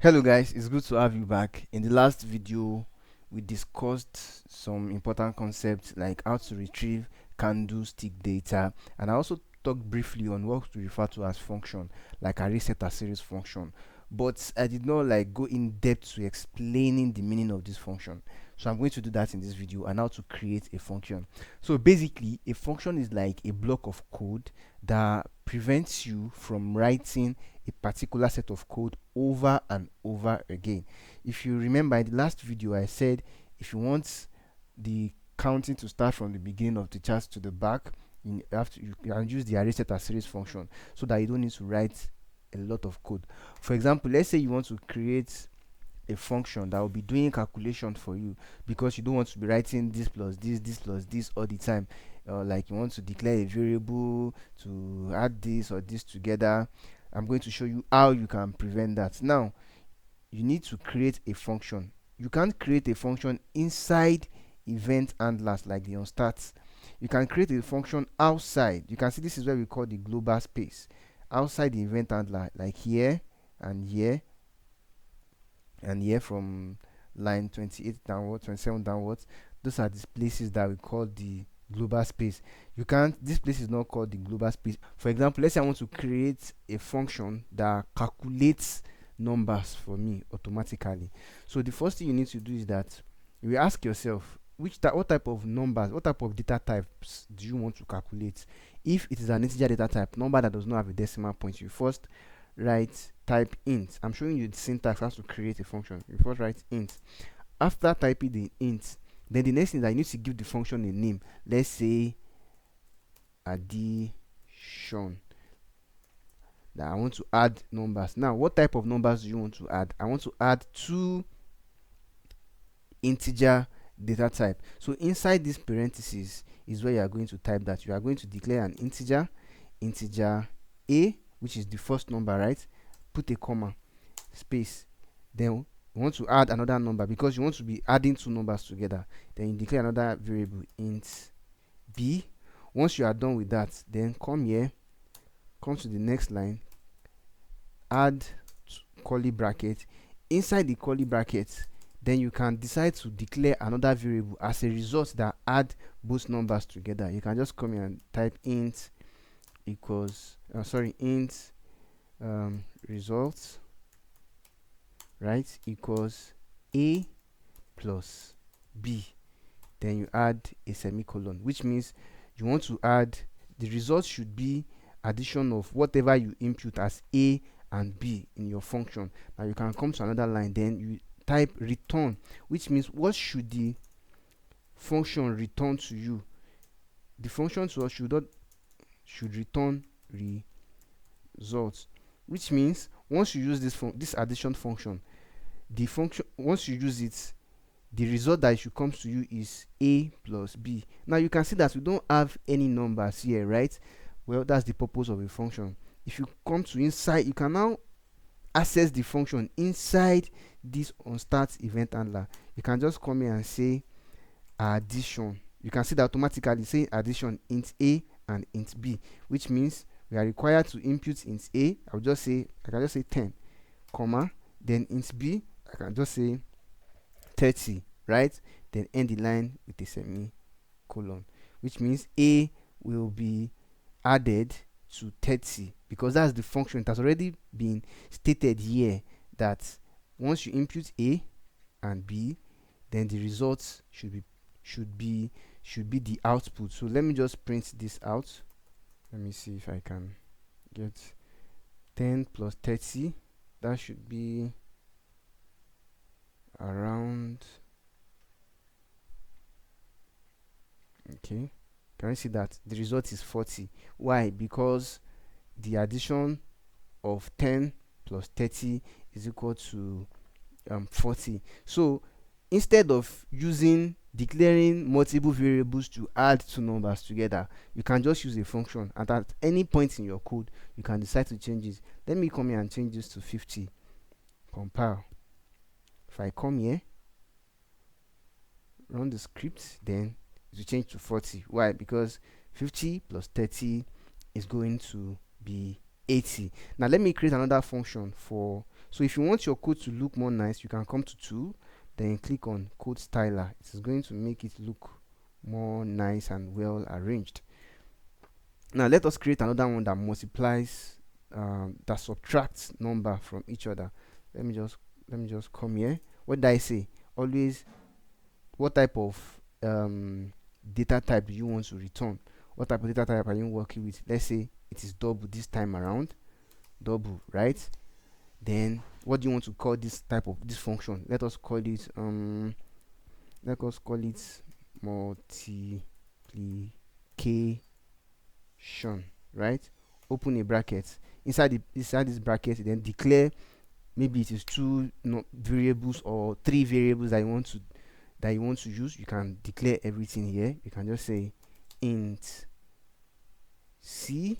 Hello guys, it's good to have you back. In the last video, we discussed some important concepts like how to retrieve candlestick data, and I also talked briefly on what we refer to as function, like array set as series function. But I did not go in depth to explaining the meaning of this function. So I'm going to do that in this video and how to create a function. So basically, a function is like a block of code that prevents you from writing a particular set of code over and over again. If you remember in the last video, I said if you want the counting to start from the beginning of the chart to the back, you can use the array set as series function so that you don't need to write a lot of code. For example, let's say you want to create a function that will be doing calculation for you because you don't want to be writing this plus this all the time. Like you want to declare a variable to add this or this together. I'm going to show you how you can prevent that. Now, you need to create a function. You can't create a function inside event handlers like the onStart. You can create a function outside. You can see this is where we call the global space. Outside the event handler, like here and here and here from line 28 downwards, 27 downwards. Those are the places that we call the global space. You can't, this place is not called the global space. For example, let's say I want to create a function that calculates numbers for me automatically. So the first thing you need to do is that you ask yourself what type of numbers, what type of data types do you want to calculate. If it is an integer data type, number that does not have a decimal point, you first write type int. I'm showing you the syntax how to create a function. You first write int. After typing the int, then the next thing is that you need to give the function a name. Let's say addition. That I want to add numbers. Now, what type of numbers do you want to add? I want to add two integer data type. So inside this parentheses is where you are going to type that. You are going to declare an integer a, which is the first number, right? Put a comma, space. Then you want to add another number because you want to be adding two numbers together. Then you declare another variable int b. Once you are done with that, then come here, come to the next line, add curly bracket. Inside the curly bracket, then you can decide to declare another variable as a result that add both numbers together. You can just come here and type int equals int results, right, equals a plus b. Then you add a semicolon, which means you want to add the result should be addition of whatever you input as a and b in your function. Now you can come to another line, then you type return, which means what should the function return to you. The function to us should return results, which means once you use this addition function, once you use it, the result that should come to you is a plus b. Now you can see that we don't have any numbers here, right? Well, that's the purpose of a function. If you come to inside, you can now access the function inside this onStart event handler. You can just come here and say addition. You can see that automatically say addition int a and int b, which means we are required to input int a. I can just say 10, comma, then int b, I can just say 30, right? Then end the line with a semicolon, which means a will be added to 30 because that's the function. It has already been stated here that once you input a and b, then the results should be the output. So let me just print this out. Let me see if I can get 10 plus 30. That should be around, okay, can I see that the result is 40? Why? Because the addition of 10 plus 30 is equal to 40. So instead of declaring multiple variables to add two numbers together, you can just use a function, and at any point in your code you can decide to change it. Let me come here and change this to 50. Compile. If I come here, run the script, then it will change to 40. Why? Because 50 plus 30 is going to be 80. Now let me create another function for So if you want your code to look more nice, you can come to tool, then click on code styler. It is going to make it look more nice and well arranged. Now let us create another one that multiplies, that subtracts number from each other. Let me just come here. What did I say? Always, what type of data type do you want to return? What type of data type are you working with? Let's say it is double this time around. Double, right? Then what do you want to call this type of this function? Let us call it multiplication, right? Open a bracket. Inside this bracket, then declare, maybe it is two variables or three variables that you want to use. You can declare everything here. You can just say int c,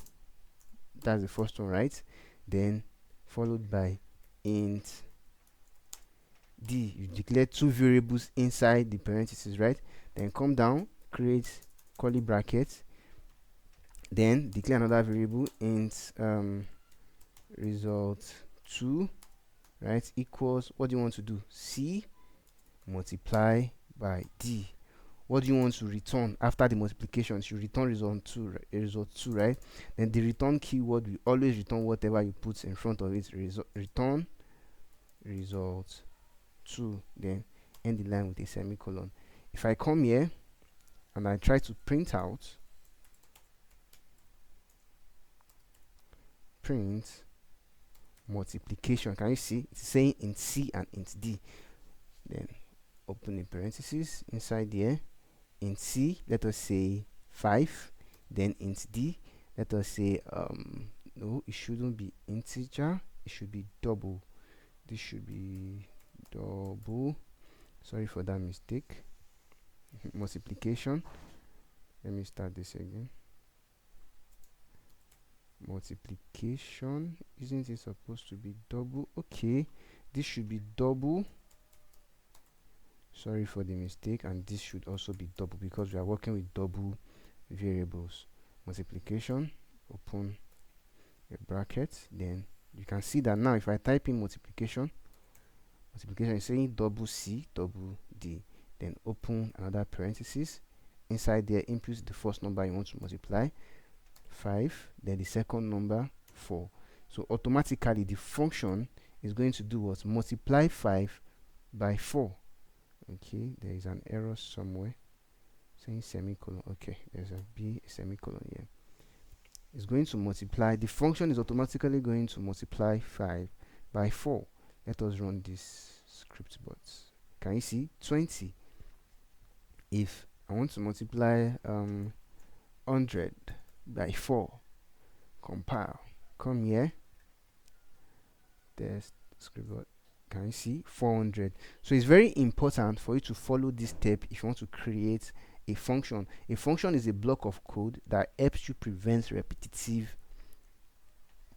that's the first one, right? Then followed by int d. You declare two variables inside the parentheses, right? Then come down, create curly brackets, then declare another variable, int result2, right, equals, what do you want to do? C multiply by d. What do you want to return after the multiplication? You return result2, right? Then the return keyword will always return whatever you put in front of it. Return result2, then end the line with a semicolon. If I come here and I try to print out, print multiplication, can you see it's saying int c and int d? Then open a parenthesis inside there. Int c, let us say 5, then int d, let us say no, it shouldn't be integer, it should be double. This should be double. Sorry for that mistake. Multiplication, let me start this again. Multiplication, isn't it supposed to be double? Okay, this should be double. Sorry for the mistake, and this should also be double because we are working with double variables. Multiplication, open a bracket, then you can see that now if I type in multiplication is saying double c double d, then open another parenthesis. Inside there, input the first number you want to multiply, 5, then the second number, 4. So automatically the function is going to do what? Multiply 5 by 4. Okay, there is an error somewhere saying semicolon. Okay, there's a semicolon here. It's going to multiply, the function is automatically going to multiply 5 by 4. Let us run this script box. Can you see 20? If I want to multiply 100 by 4, compile, come here, there's script box. Can you see 400? So it's very important for you to follow this step if you want to create a function. A function is a block of code that helps you prevent repetitive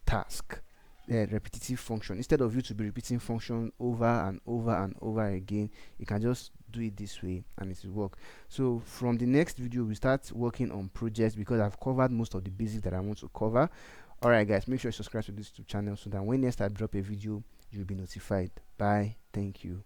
task, repetitive function. Instead of you to be repeating function over and over and over again, you can just do it this way and it will work. So from the next video we start working on projects because I've covered most of the basics that I want to cover. Alright guys, make sure you subscribe to this YouTube channel so that when next I drop a video you'll be notified. Bye. Thank you.